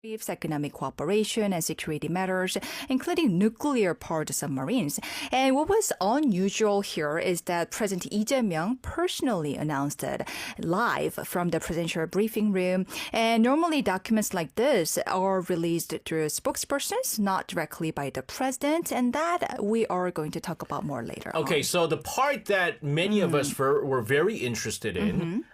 economic cooperation and security matters, including nuclear-powered submarines. And what was unusual here is that President Lee Jae-myung personally announced it live from the presidential briefing room. And normally documents like this are released through spokespersons, not directly by the president, and that we are going to talk about more later. Okay, so the part that many of us were very interested in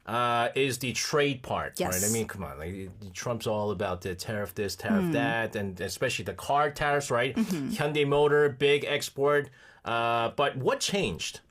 is the trade part, Yes. right? I mean, come on, like, Trump's all about the tariff this, tariff that, and especially the car tariffs, right? Hyundai Motor, big export. But what changed?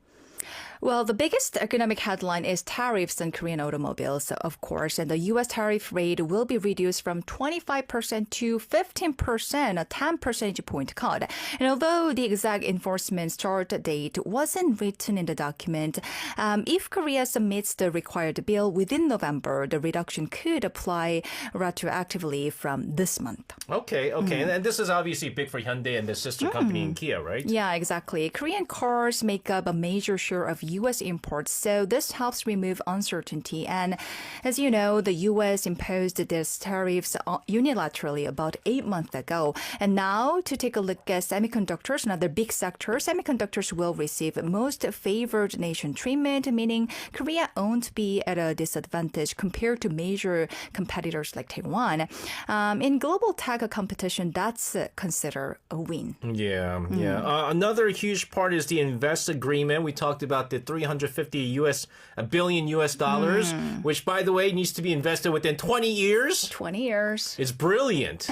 Well, the biggest economic headline is tariffs on Korean automobiles, of course, and the U.S. tariff rate will be reduced from 25% to 15%, a 10 percentage point cut. And although the exact enforcement start date wasn't written in the document, if Korea submits the required bill within November, the reduction could apply retroactively from this month. Okay. And this is obviously big for Hyundai and the sister company in Kia, right? Yeah, exactly. Korean cars make up a major share of U.S. imports, so this helps remove uncertainty. And as you know, the U.S. imposed these tariffs unilaterally about 8 months ago. And now, to take a look at semiconductors, another big sector, semiconductors will receive most favored nation treatment, meaning Korea won't be at a disadvantage compared to major competitors like Taiwan. In global tech competition, that's considered a win. Yeah. Another huge part is the invest agreement. We talked about the $350 billion US dollars, which, by the way, needs to be invested within 20 years. 20 years. It's brilliant.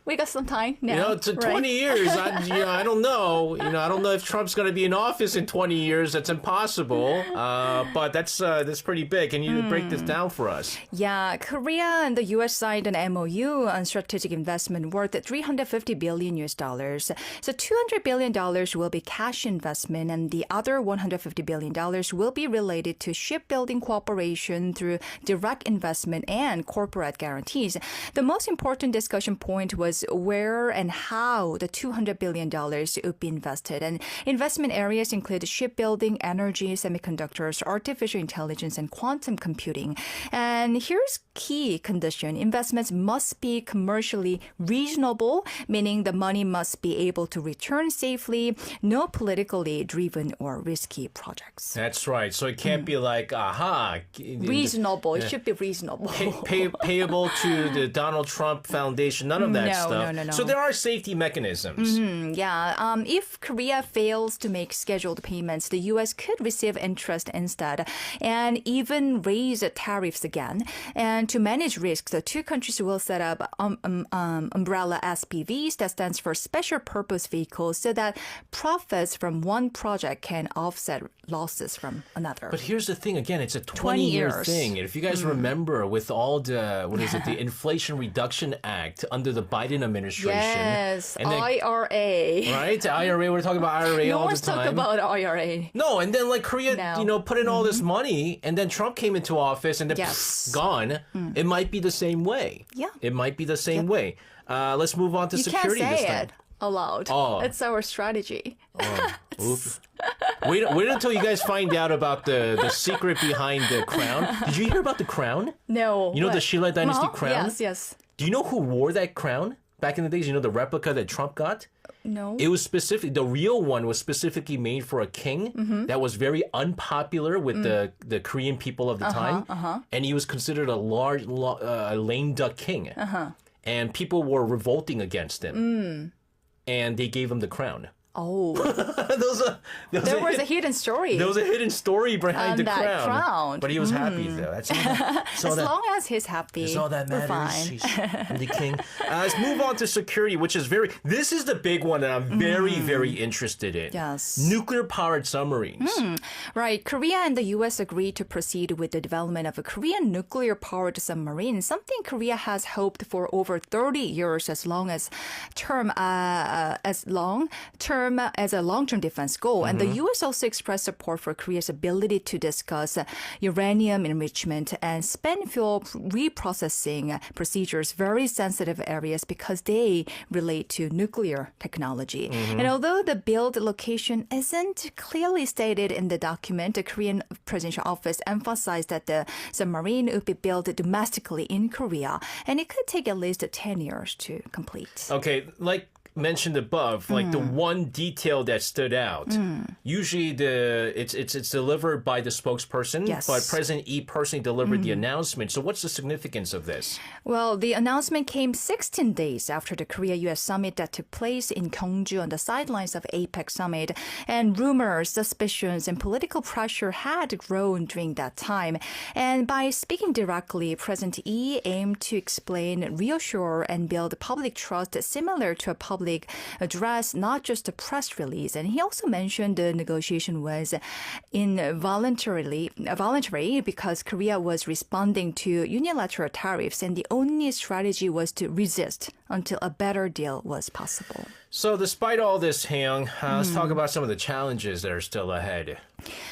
We got some time now. To 20 years, I don't know. I don't know if Trump's going to be in office in 20 years. That's impossible. But that's pretty big. Can you break this down for us? Yeah, Korea and the U.S. signed an MOU on strategic investment worth $350 billion US dollars. So $200 billion will be cash investment, and the other $150 billion will be related to shipbuilding cooperation through direct investment and corporate guarantees. The most important discussion point was where and how the $200 billion would be invested. And investment areas include shipbuilding, energy, semiconductors, artificial intelligence, and quantum computing. And here's key condition. Investments must be commercially reasonable, meaning the money must be able to return safely, no politically driven or risky projects. That's right. So it can't be like, reasonable. It should be reasonable. Payable to the Donald Trump Foundation. None of that stuff. No. So there are safety mechanisms. If Korea fails to make scheduled payments, the U.S. could receive interest instead and even raise tariffs again. And to manage risks, the two countries will set up umbrella SPVs, that stands for Special Purpose Vehicles, so that profits from one project can offset losses from another. But here's the thing, again, it's a 20-year thing. And if you guys remember with all the, the Inflation Reduction Act under the Biden administration. Yes, and then, IRA. Right? IRA, we're talking about IRA all the time. No one's talking about IRA. No, and then like Korea, put in all this money, and then Trump came into office, and then gone. It might be the same way. Yeah. It might be the same way. Let's move on to security this time. You can't say it aloud. Oh. It's our strategy. Oops. Wait until you guys find out about the secret behind the crown. Did you hear about the crown? No. You know the Shilla Dynasty crown? Yes. Do you know who wore that crown back in the days? You know the replica that Trump got? No. It was the real one was specifically made for a king that was very unpopular with the Korean people of the time. And he was considered a large, lame duck king. And people were revolting against him. And they gave him the crown. Oh. there was a hidden story. There was a hidden story behind the that crown. But he was happy, though. That's all as long as he's happy, that's all that matters. We're fine. He's the king. Let's move on to security, which is this is the big one that I'm very, very interested in. Yes. Nuclear-powered submarines. Right. Korea and the U.S. agreed to proceed with the development of a Korean nuclear-powered submarine, something Korea has hoped for over 30 years as long-term long-term defense goal. And the U.S. also expressed support for Korea's ability to discuss uranium enrichment and spent fuel reprocessing procedures, very sensitive areas because they relate to nuclear technology. And although the build location isn't clearly stated in the document, the Korean presidential office emphasized that the submarine would be built domestically in Korea, and it could take at least 10 years to complete. Okay, like mentioned above, like the one detail that stood out. Usually it's delivered by the spokesperson, Yes. but President Lee personally delivered the announcement. So what's the significance of this? Well, the announcement came 16 days after the Korea-U.S. summit that took place in Gyeongju on the sidelines of APEC summit, and rumors, suspicions, and political pressure had grown during that time. And by speaking directly, President Lee aimed to explain, reassure, and build public trust similar to a public address, not just a press release. And he also mentioned the negotiation was voluntary because Korea was responding to unilateral tariffs, and the only strategy was to resist until a better deal was possible. So despite all this, Hae-young, let's talk about some of the challenges that are still ahead.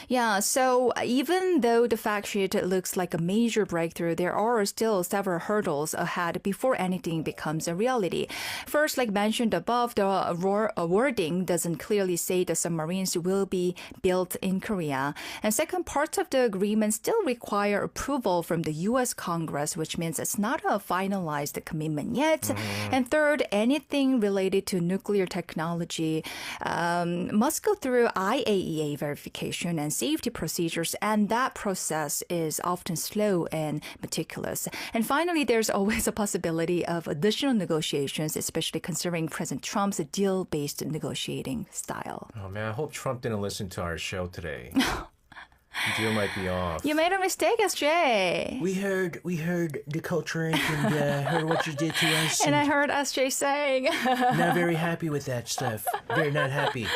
Yeah, so even though the fact sheet looks like a major breakthrough, there are still several hurdles ahead before anything becomes a reality. First, like mentioned above, the wording doesn't clearly say the submarines will be built in Korea. And second, parts of the agreement still require approval from the U.S. Congress, which means it's not a finalized commitment yet. And third, anything related to nuclear technology must go through IAEA verification and safety procedures, and that process is often slow and meticulous. And finally, there's always a possibility of additional negotiations, especially considering President Trump's deal-based negotiating style. Oh man, I hope Trump didn't listen to our show today. The deal might be off. You made a mistake, SJ. We heard the culture and heard what you did to us. And I heard SJ saying. Not very happy with that stuff. Very not happy.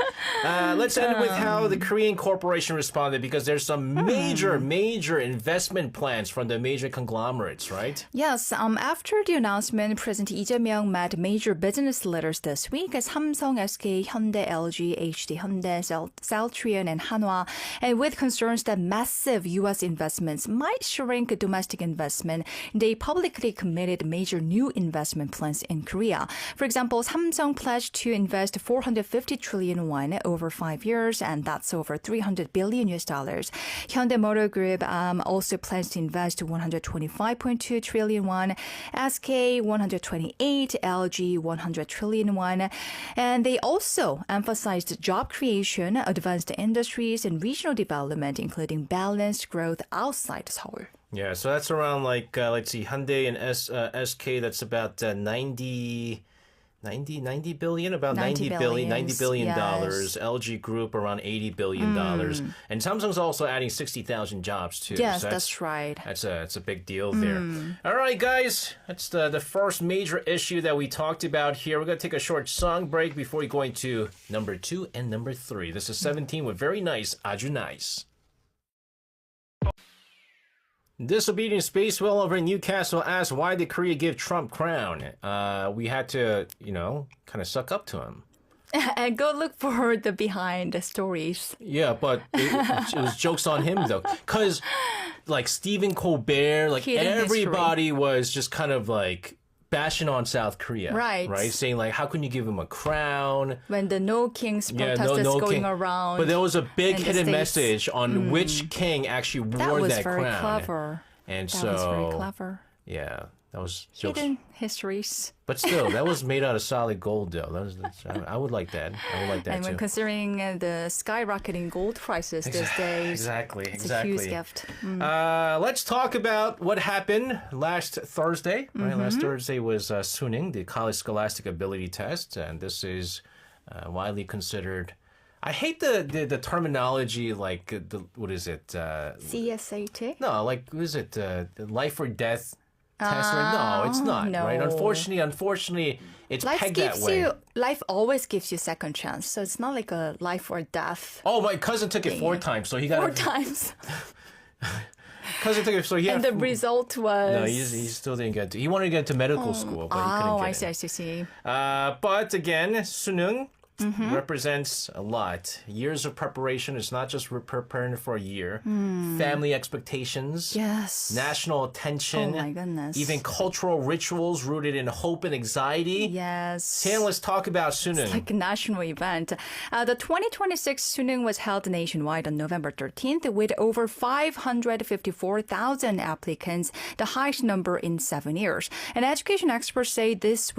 Let's end with how the Korean corporation responded, because there's some major investment plans from the major conglomerates, right? Yes, after the announcement, President Lee Jae-myung met major business leaders this week as Samsung, SK, Hyundai, LG, HD Hyundai, Celltrion, and Hanwha, and with concerns that massive U.S. investments might shrink domestic investment, they publicly committed major new investment plans in Korea. For example, Samsung pledged to invest 450 trillion won over 5 years, and that's over $300 billion. Hyundai Motor Group also plans to invest 125.2 trillion won, SK 128, LG 100 trillion won, and they also emphasized job creation, advanced industries, and regional development, including balanced growth outside Seoul. Yeah, so that's around like, let's see, Hyundai and SK, that's about 90 billion, about 90 billion yes. dollars. LG Group around $80 billion. And Samsung's also adding 60,000 jobs too. Yes, so that's right. It's a big deal there. All right, guys, that's the first major issue that we talked about here. We're going to take a short song break before we go into number 2 and number 3. This is 17 with Very Nice, 아주 nice. Disobedient Spacewell over in Newcastle asked, why did Korea give Trump crown? We had to, kind of suck up to him. And go look for the behind the stories. Yeah, but it was jokes on him, though. Because, like, Stephen Colbert, like, everybody was just kind of, like, bashing on South Korea. Right. Saying, like, how can you give him a crown? When the No Kings protest is going around. But there was a big hidden States. message on which king actually wore that crown. That was very clever. And that was very clever. Yeah, that was hidden histories. But still, that was made out of solid gold, though. I would like that. I would like that and too. when considering the skyrocketing gold prices these days, exactly. It's a huge gift. Let's talk about what happened last Thursday. Right, last Thursday was Suning, the College Scholastic Ability Test, and this is widely considered. I hate the terminology, like what is it? CSAT? No, like what is it? The life or death test? No, it's not. No. Right? Unfortunately, it's pegged that way. Life always gives you second chance, so it's not like a life or death. Oh, my cousin took it 4 times, so he got 4 times. Cousin took it, so he and the result was no, he still didn't get to. He wanted to get into medical school, but he couldn't get I see. But again, Sunung. represents a lot. Years of preparation. It's not just preparing for a year. Family expectations. Yes. National attention. Oh my goodness. Even cultural rituals rooted in hope and anxiety. Yes. Sam, let's talk about Suneung. Like a national event. The 2026 Suneung was held nationwide on November 13th with over 554,000 applicants, the highest number in 7 years. And education experts say this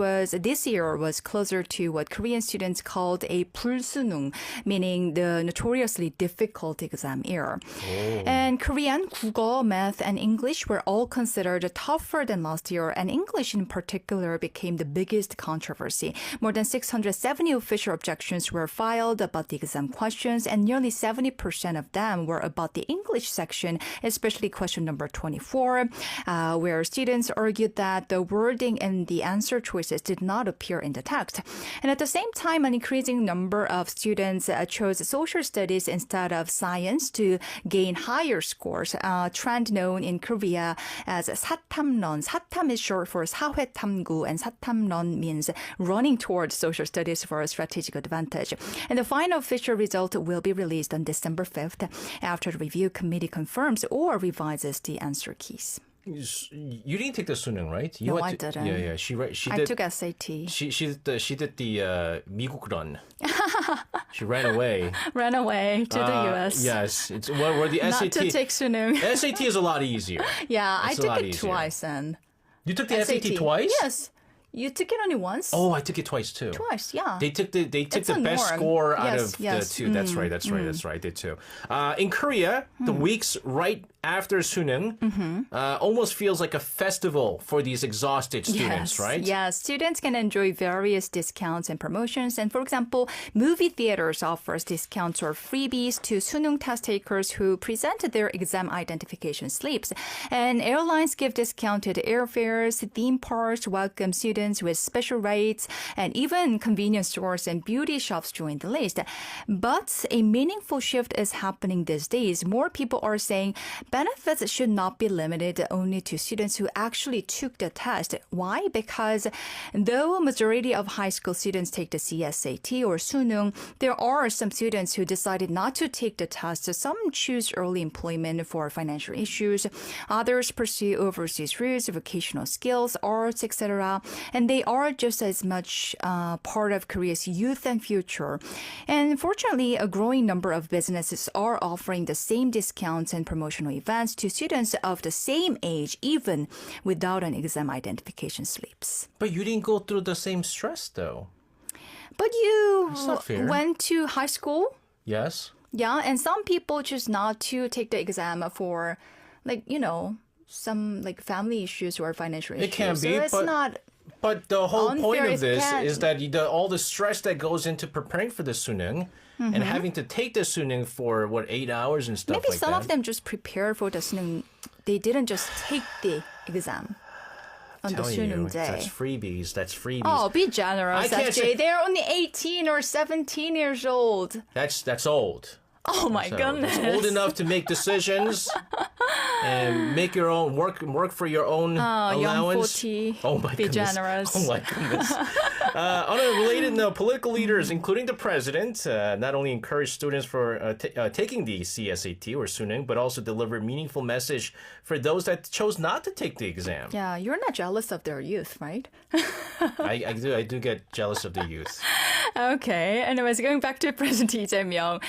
year was closer to what Korean students called a 불수능, meaning the notoriously difficult exam year. And Korean, 국어, math, and English were all considered tougher than last year, and English in particular became the biggest controversy. More than 670 official objections were filed about the exam questions, and nearly 70% of them were about the English section, especially question number 24, where students argued that the wording and the answer choices did not appear in the text. And at the same time, an increasing number of students chose social studies instead of science to gain higher scores, a trend known in Korea as 사탐런. 사탐 is short for 사회탐구, and 사탐런 means running towards social studies for a strategic advantage. And the final official result will be released on December 5th after the review committee confirms or revises the answer keys. You didn't take the Suneung, right? No, I didn't. Yeah. She I did. took SAT. She did the 미국 run. She ran away. Ran away to the U.S. Yes, it's where the Not SAT. to take Suneung. SAT is a lot easier. Yeah, I It's a took lot it easier. twice and You took the SAT twice? Yes. You took it only once? Oh, I took it twice too. Twice, yeah. They took the It's best a norm. score out Yes, of yes. the two. That's right. That's right. They too. In Korea, the weeks right after Suneung almost feels like a festival for these exhausted students, Yes, right? Yes, students can enjoy various discounts and promotions. And for example, movie theaters offers discounts or freebies to Suneung test takers who presented their exam identification slips. And airlines give discounted airfares, theme parks welcome students with special rates, and even convenience stores and beauty shops join the list. But a meaningful shift is happening these days. More people are saying benefits should not be limited only to students who actually took the test. Why? Because though a majority of high school students take the CSAT or Suneung, there are some students who decided not to take the test. Some choose early employment for financial issues. Others pursue overseas routes, vocational skills, arts, etc. And they are just as much part of Korea's youth and future. And fortunately, a growing number of businesses are offering the same discounts and promotional events to students of the same age, even without an exam identification slips. But you didn't go through the same stress, though. But you not fair. went to high school? Yes. Yeah, and some people choose not to take the exam for, some family issues or financial issues. It can be, so it's but not. But the whole point Unfair, of it this can- is that all the stress that goes into preparing for the Suneung and having to take the Suneung for 8 hours and stuff Maybe like some that. of them just prepare for the Suneung. They didn't just take the exam on the Telling you, Suneung day. that's freebies. That's freebies. Oh, be generous, I can't SJ. say- They're only 18 or 17 years old. That's old. Oh my So goodness. it's old enough to make decisions and make your own work for your own Young allowance. 40. Oh my Be goodness. generous. Oh my goodness. On a related note, political leaders, including the president, not only encourage students for taking the CSAT or Suneung, but also deliver a meaningful message for those that chose not to take the exam. Yeah, you're not jealous of their youth, right? I do get jealous of the youth. Okay. Anyways, going back to President Lee Jae-myung.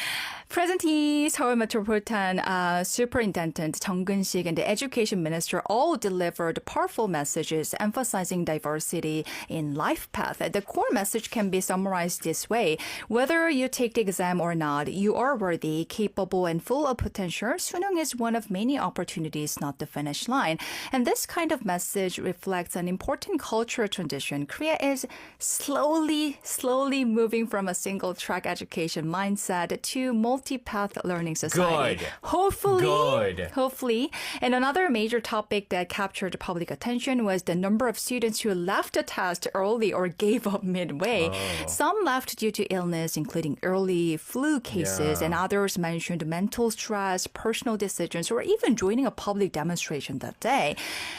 President Lee, Seoul Metropolitan Superintendent Chung Keun-sik, and the Education Minister all delivered powerful messages emphasizing diversity in life path. The core message can be summarized this way. Whether you take the exam or not, you are worthy, capable, and full of potential. Suneung is one of many opportunities, not the finish line. And this kind of message reflects an important cultural transition. Korea is slowly moving from a single-track education mindset to multi-path learning society. Good. Hopefully. And another major topic that captured public attention was the number of students who left the test early or gave up midway. Some left due to illness, including early flu cases, and others mentioned mental stress, personal decisions, or even joining a public demonstration that day.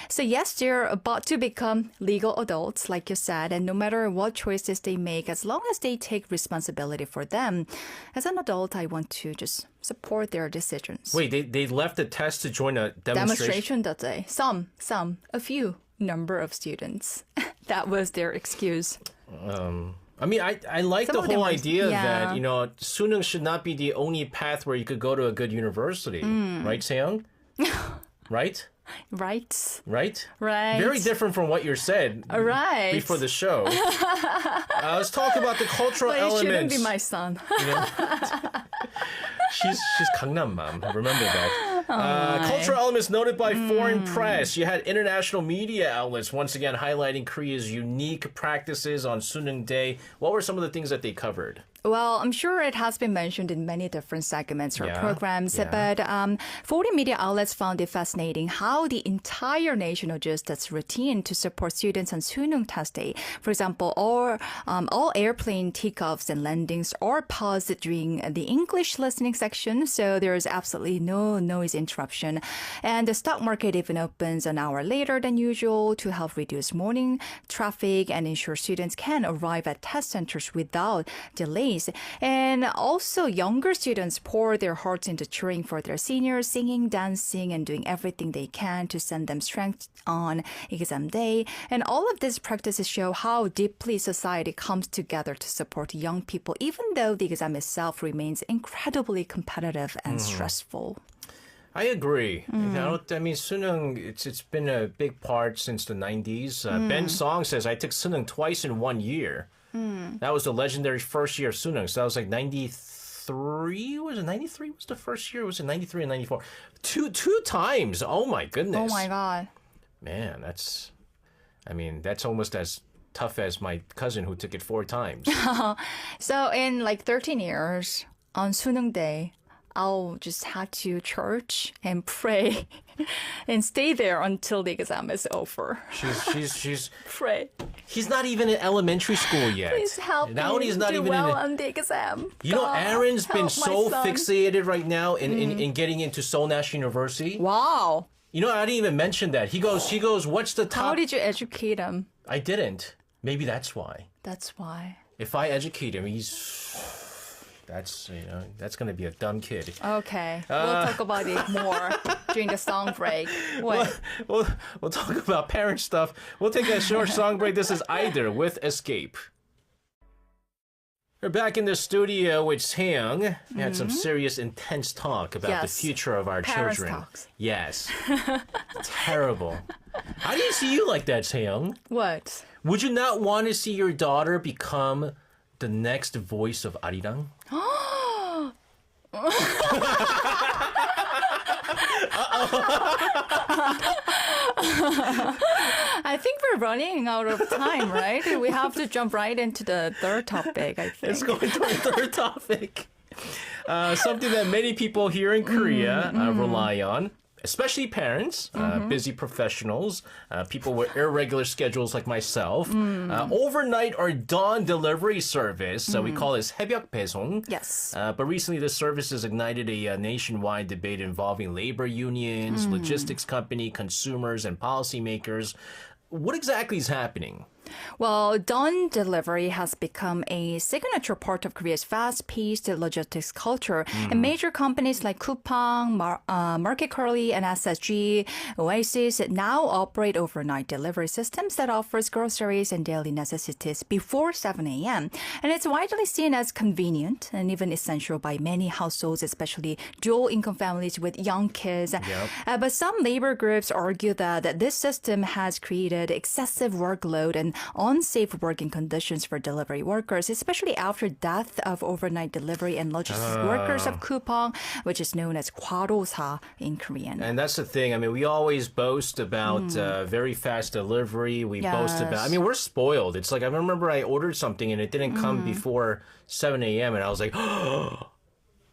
So yes, they're about to become legal adults, like you said, and no matter what choices they make, as long as they take responsibility for them, as an adult, I want to just support their decisions. Wait, they left the test to join a demonstration? That day. A few number of students. That was their excuse. I mean, I like Some the of them whole were- idea yeah. that, Sunung should not be the only path where you could go to a good university. Right, Seong? Right? Right. Right? Right. Very different from what you said Right. before the show. Let's talk about the cultural But it elements. shouldn't be my son. She's Gangnam mom. Remember that. Cultural elements noted by foreign press. You had international media outlets once again highlighting Korea's unique practices on Sunung Day. What were some of the things that they covered? Well, I'm sure it has been mentioned in many different segments or Yeah, programs, yeah. but foreign media outlets found it fascinating how the entire nation adjusts its routine to support students on Sunung Test Day. For example, all airplane takeoffs and landings are paused during the English listening section, so there is absolutely no noise interruption. And the stock market even opens an hour later than usual to help reduce morning traffic and ensure students can arrive at test centers without delays. And also, younger students pour their hearts into cheering for their seniors, singing, dancing, and doing everything they can to send them strength on exam day. And all of these practices show how deeply society comes together to support young people, even though the exam itself remains incredibly competitive and stressful. I agree. I mean, Sunung, it's been a big part since the 90s. Ben Song says, I took Sunung twice in 1 year. That was the legendary first year of Sunung. So that was like 93? Was it 93 was the first year? Was it 93 and 94? Two times. Oh my goodness. Oh my God. Man, that's almost as tough as my cousin who took it 4 times. So in like 13 years, on Sunung Day, I'll just have to church and pray and stay there until the exam is over. She's Pray. he's not even in elementary school yet. Please help Now me he's not do even well in on the exam. God, Aaron's been help so my son. fixated right now in getting into Seoul National University. Wow. I didn't even mention that. He goes, what's the top? How did you educate him? I didn't. Maybe that's why. That's why. If I educate him, that's going to be a dumb kid. Okay. We'll talk about it more during the song break. What? We'll talk about parent stuff. We'll take a short song break. This is Either with Escape. We're back in the studio with Seong. We had some serious, intense talk about the Yes. future of our Parents' children. talks. Yes. Terrible. How do you see you like that, Seong? What? Would you not want to see your daughter become the next voice of Arirang? I think we're running out of time, right? We have to jump right into the third topic, I think. Let's go into our third topic. Something that many people here in Korea rely on, especially parents, busy professionals, people with irregular schedules like myself. Overnight or dawn delivery service, we call this 새벽 배송. Yes. But recently, this service has ignited a nationwide debate involving labor unions, logistics company, consumers, and policymakers. What exactly is happening? Well, dawn delivery has become a signature part of Korea's fast-paced logistics culture. And major companies like Coupang, Market Curly, and SSG, Oasis now operate overnight delivery systems that offers groceries and daily necessities before 7 a.m. And it's widely seen as convenient and even essential by many households, especially dual-income families with young kids. But some labor groups argue that this system has created excessive workload and unsafe working conditions for delivery workers, especially after death of overnight delivery and logistics workers of Coupang, which is known as 과로사 in Korean. And that's the thing. I mean, we always boast about very fast delivery. We boast about, we're spoiled. It's like, I remember I ordered something and it didn't come before 7 a.m. and I was like, oh,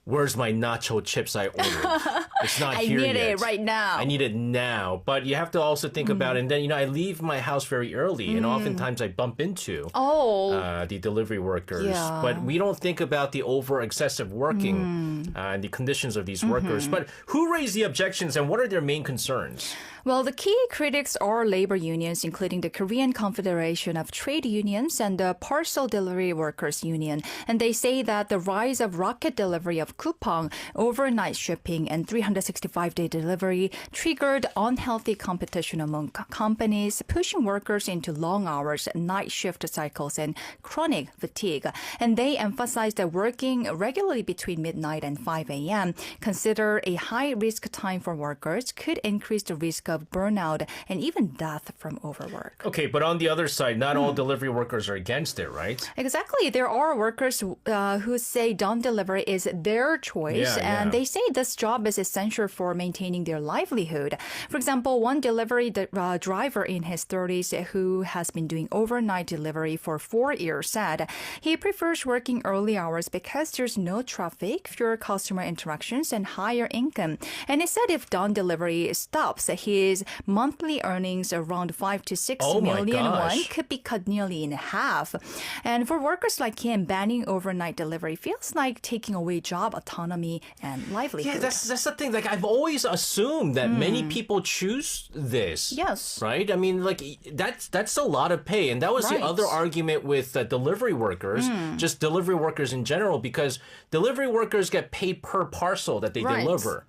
where's my nacho chips I ordered? It's not I here need yet. it right now. I need it now. But you have to also think about it. And then, I leave my house very early, and oftentimes I bump into the delivery workers. Yeah. But we don't think about the over excessive working and the conditions of these workers. But who raised the objections, and what are their main concerns? Well, the key critics are labor unions, including the Korean Confederation of Trade Unions and the Parcel Delivery Workers Union. And they say that the rise of rocket delivery of coupon, overnight shipping, and 365-day delivery triggered unhealthy competition among companies, pushing workers into long hours, night shift cycles, and chronic fatigue. And they emphasize that working regularly between midnight and 5 a.m., consider a high-risk time for workers, could increase the risk of burnout and even death from overwork. Okay, but on the other side, not all delivery workers are against it, right? Exactly. There are workers who say dawn delivery is their choice, and they say this job is essential for maintaining their livelihood. For example, one delivery driver in his 30s who has been doing overnight delivery for 4 years said he prefers working early hours because there's no traffic, fewer customer interactions, and higher income. And he said if dawn delivery stops, his monthly earnings around 5 to 6 million won could be cut nearly in half. And for workers like him, banning overnight delivery feels like taking away job autonomy and livelihood. Yeah, that's the thing. Like, I've always assumed that many people choose this. Yes. Right? I mean, like, that's a lot of pay. And that was the other argument with delivery workers, just delivery workers in general, because delivery workers get paid per parcel that they deliver.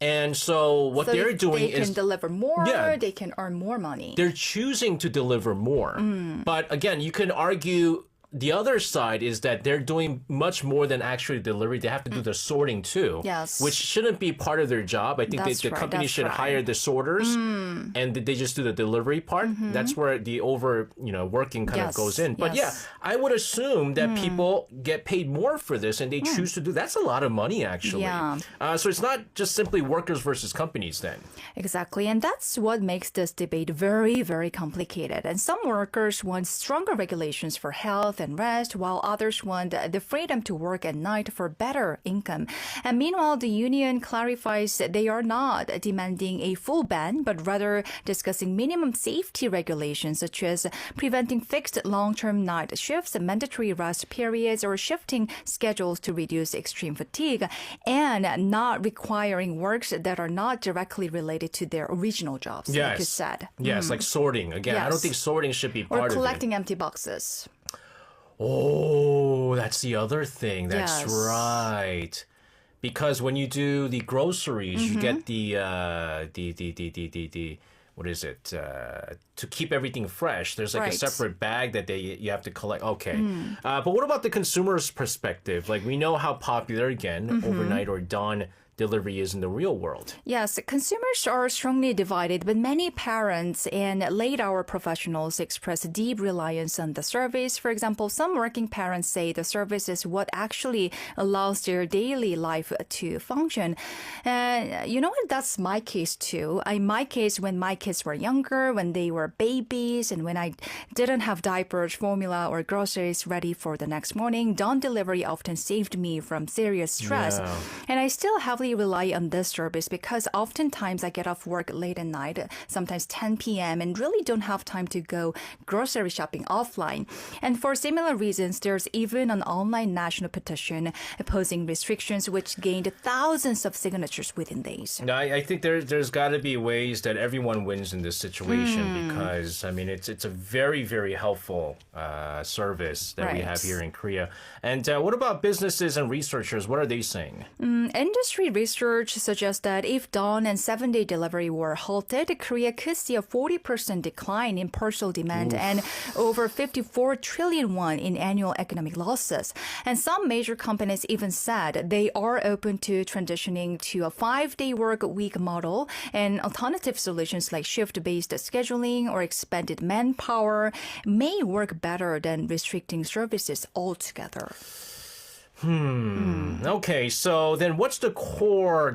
And so what they're doing they can deliver more, they can earn more money. They're choosing to deliver more. But again, you can argue the other side is that they're doing much more than actually delivery. They have to do the sorting too, which shouldn't be part of their job. I think the company should hire the sorters, and they just do the delivery part. That's where the working kind of goes in. But yeah, I would assume that people get paid more for this, and they choose to do. That's a lot of money, actually. Yeah. So it's not just simply workers versus companies then. Exactly, and that's what makes this debate very, very complicated. And some workers want stronger regulations for health and rest, while others want the freedom to work at night for better income. And meanwhile, the union clarifies that they are not demanding a full ban, but rather discussing minimum safety regulations such as preventing fixed long-term night shifts, mandatory rest periods, or shifting schedules to reduce extreme fatigue, and not requiring works that are not directly related to their original jobs, like you said. Yes, like sorting. Again, I don't think sorting should be part of it. Or collecting empty boxes. Oh, that's the other thing. That's right. Because when you do the groceries, you get the what is it? To keep everything fresh, there's like a separate bag that you have to collect. Okay. But what about the consumer's perspective? Like, we know how popular, again, overnight or dawn delivery is in the real world. Yes, consumers are strongly divided, but many parents and late-hour professionals express deep reliance on the service. For example, some working parents say the service is what actually allows their daily life to function. You know what? That's my case too. In my case, when my kids were younger, when they were babies, and when I didn't have diapers, formula, or groceries ready for the next morning, dawn delivery often saved me from serious stress. Yeah. And I still heavily rely on this service because oftentimes I get off work late at night, sometimes 10 p.m., and really don't have time to go grocery shopping offline. And for similar reasons, there's even an online national petition opposing restrictions, which gained thousands of signatures within days. No, I think there's got to be ways that everyone wins in this situation because, I mean, it's a very, very helpful service that we have here in Korea. And what about businesses and researchers? What are they saying? Industry research suggests that if dawn and 7-day delivery were halted, Korea could see a 40% decline in parcel demand and over 54 trillion won in annual economic losses. And some major companies even said they are open to transitioning to a 5-day work week model, and alternative solutions like shift-based scheduling or expanded manpower may work better than restricting services altogether. Okay, so then what's the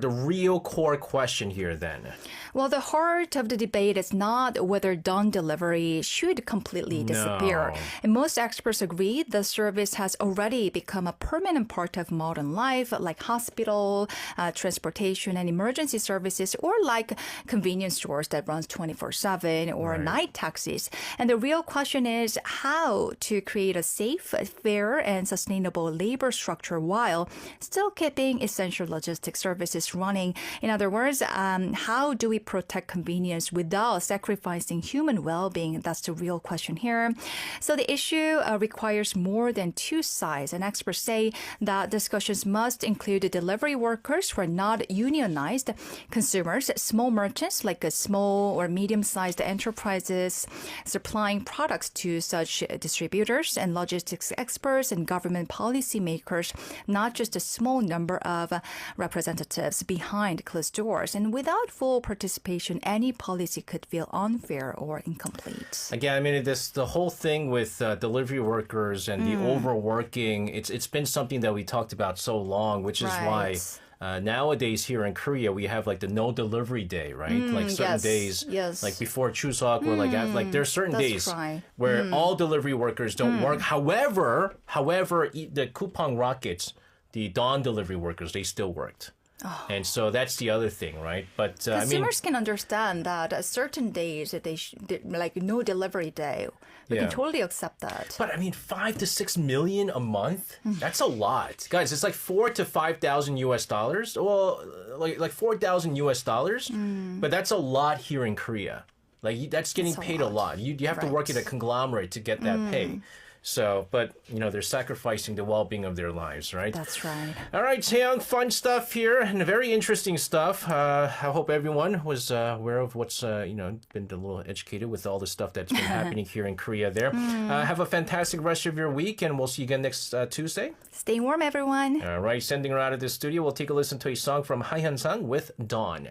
real core question here then? Well, the heart of the debate is not whether dawn delivery should completely disappear. No. And most experts agree the service has already become a permanent part of modern life, like hospital, transportation, and emergency services, or like convenience stores that runs 24/7 or night taxis. And the real question is how to create a safe, fair, and sustainable labor structure while still keeping essential logistics services running. In other words, how do we protect convenience without sacrificing human well-being? That's the real question here. So the issue requires more than two sides, and experts say that discussions must include the delivery workers who are not unionized, consumers, small merchants like small or medium-sized enterprises supplying products to such distributors, and logistics experts and government policymakers, not just a small number of representatives behind closed doors. And without full participation, any policy could feel unfair or incomplete. Again, I mean, the whole thing with delivery workers and the overworking, it's been something that we talked about so long, which is why nowadays here in Korea, we have like the no delivery day, right? Like certain days, like before Chuseok, or like there are certain days where all delivery workers don't work. However, the Coupang Rockets, the dawn delivery workers, they still worked. And so that's the other thing, right? But consumers can understand that certain days that like no delivery day, we can totally accept that. But I mean, 5 to 6 million a month? That's a lot, guys. It's like $4,000 to $5,000. Well, like $4,000. But that's a lot here in Korea. Like that's getting paid a lot. You have to work at a conglomerate to get that pay. So, but, you know, they're sacrificing the well-being of their lives, right? That's right. All right, Taeyang, fun stuff here and very interesting stuff. I hope everyone was aware of what's, been a little educated with all the stuff that's been happening here in Korea there. Have a fantastic rest of your week, and we'll see you again next Tuesday. Stay warm, everyone. All right, sending her out of the studio, we'll take a listen to a song from Hae Hyun-sang with Dawn.